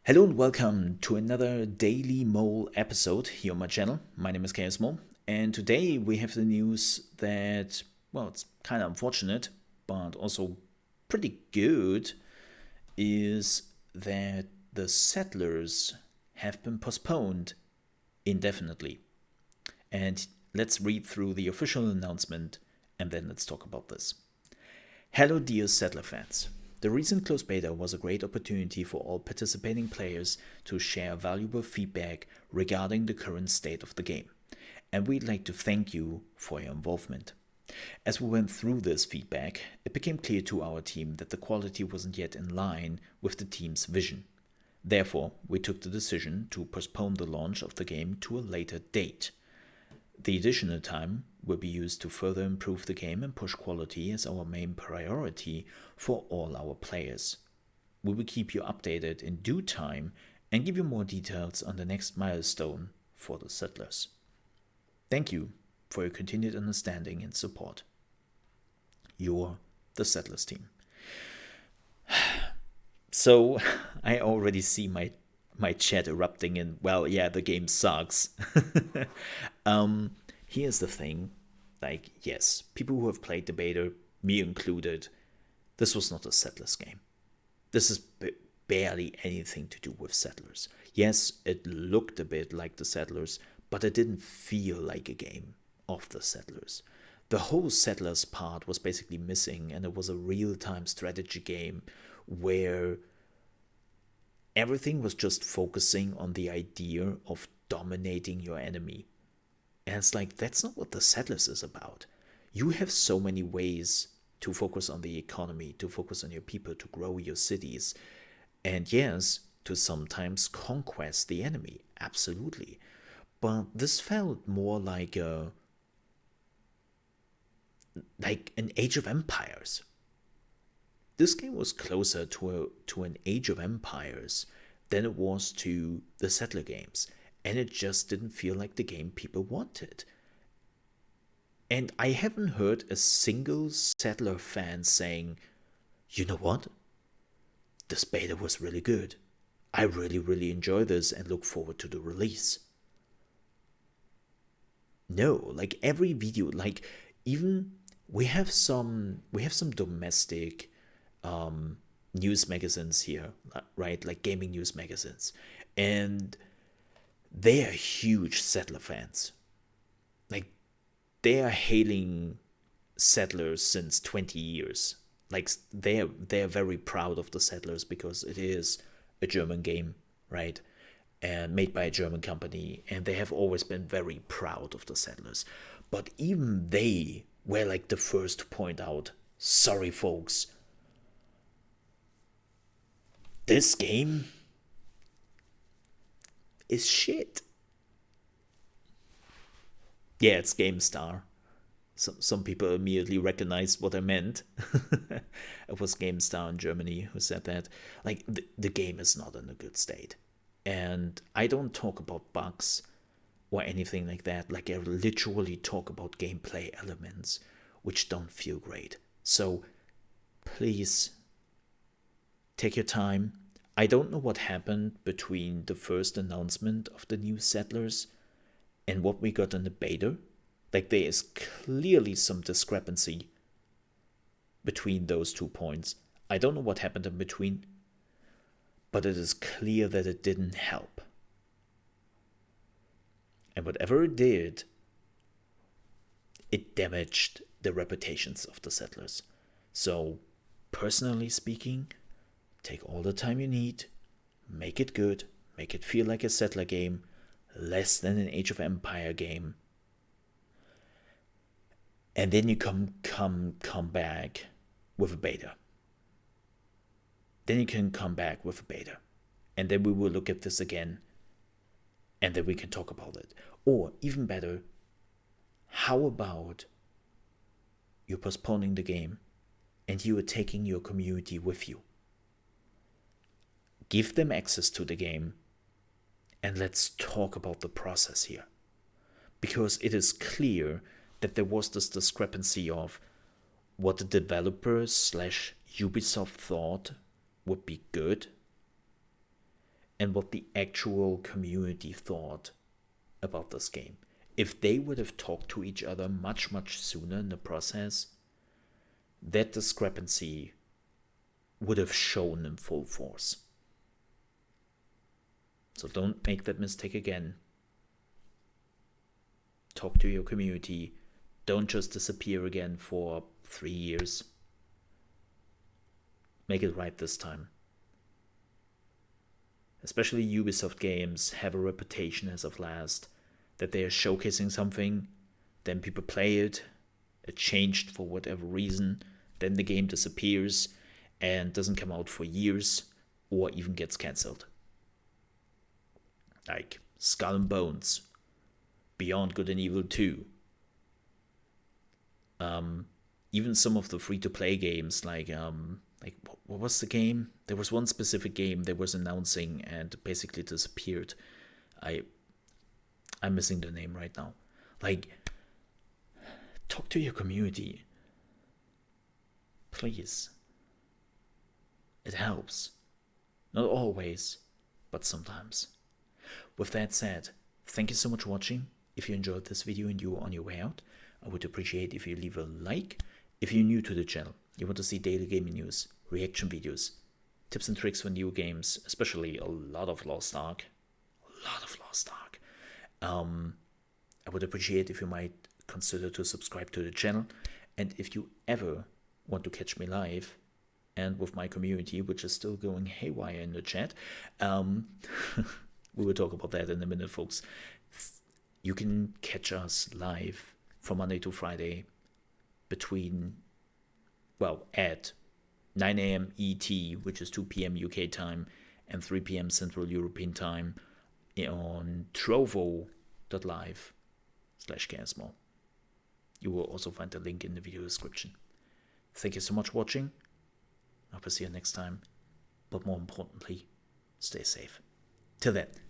Hello and welcome to another Daily Mole episode here on my channel. My name is ChaosMole, and today we have the news that, well, it's kind of unfortunate, but also pretty good, is that the settlers have been postponed indefinitely. And let's read through the official announcement and then let's talk about this. Hello, dear settler fans. The recent closed beta was a great opportunity for all participating players to share valuable feedback regarding the current state of the game, and we'd like to thank you for your involvement. As we went through this feedback, it became clear to our team that the quality wasn't yet in line with the team's vision. Therefore, we took the decision to postpone the launch of the game to a later date. The additional time will be used to further improve the game and push quality as our main priority for all our players. We will keep you updated in due time and give you more details on the next milestone for the settlers. Thank you for your continued understanding and support. You're the Settlers team. So I already see my chat erupting in, well, yeah, the game sucks. Here's the thing. Like, yes, people who have played the beta, me included, this was not a Settlers game. This is barely anything to do with Settlers. Yes, it looked a bit like the Settlers, but it didn't feel like a game of the Settlers. The whole Settlers part was basically missing, and it was a real-time strategy game where everything was just focusing on the idea of dominating your enemy. And it's like, that's not what the Settlers is about. You have so many ways to focus on the economy, to focus on your people, to grow your cities. And yes, to sometimes conquest the enemy. Absolutely. But this felt more like an Age of Empires. This game was closer to an Age of Empires than it was to the Settler games. And it just didn't feel like the game people wanted. And I haven't heard a single Settler fan saying, you know what? This beta was really good. I really enjoy this and look forward to the release. No, like every video, like even we have some domestic news magazines here, right? Like gaming news magazines. And they are huge Settler fans. Like, they are hailing Settlers since 20 years. Like, they're very proud of the Settlers because it is a German game, right? And made by a German company, and they have always been very proud of the Settlers. But even they were like the first to point out, sorry folks, this game is shit. Yeah, it's GameStar. Some people immediately recognized what I meant. It was GameStar in Germany who said that. Like, the game is not in a good state. And I don't talk about bugs or anything like that. Like, I literally talk about gameplay elements which don't feel great. So, please, take your time. I don't know what happened between the first announcement of the new Settlers and what we got in the beta. Like, there is clearly some discrepancy between those 2 points. I don't know what happened in between, but it is clear that it didn't help. And whatever it did, it damaged the reputations of the Settlers. So, personally speaking, take all the time you need, make it good, make it feel like a Settler game, less than an Age of Empire game, and then you come back with a beta. Then you can come back with a beta, and then we will look at this again, and then we can talk about it. Or even better, how about you're postponing the game and you are taking your community with you? Give them access to the game, and let's talk about the process here. Because it is clear that there was this discrepancy of what the developers / Ubisoft thought would be good and what the actual community thought about this game. If they would have talked to each other much, much sooner in the process, that discrepancy would have shown in full force. So don't make that mistake again. Talk to your community. Don't just disappear again for 3 years. Make it right this time. Especially Ubisoft games have a reputation as of last that they are showcasing something, then people play it, it changed for whatever reason, then the game disappears and doesn't come out for years or even gets cancelled. Like Skull and Bones, Beyond Good and Evil 2. Even some of the free-to-play games like what was the game? There was one specific game they was announcing and basically disappeared. I'm missing the name right now. Like, talk to your community. Please. It helps. Not always, but sometimes. With that said, thank you so much for watching. If you enjoyed this video and you are on your way out, I would appreciate if you leave a like. If you're new to the channel, you want to see daily gaming news, reaction videos, tips and tricks for new games, especially a lot of Lost Ark. I would appreciate if you might consider to subscribe to the channel. And if you ever want to catch me live and with my community, which is still going haywire in the chat, we will talk about that in a minute, folks. You can catch us live from Monday to Friday at 9 a.m. ET, which is 2 p.m. UK time, and 3 p.m. Central European time on trovo.live/ChaosMole. You will also find the link in the video description. Thank you so much for watching. I hope to see you next time. But more importantly, stay safe. Till then.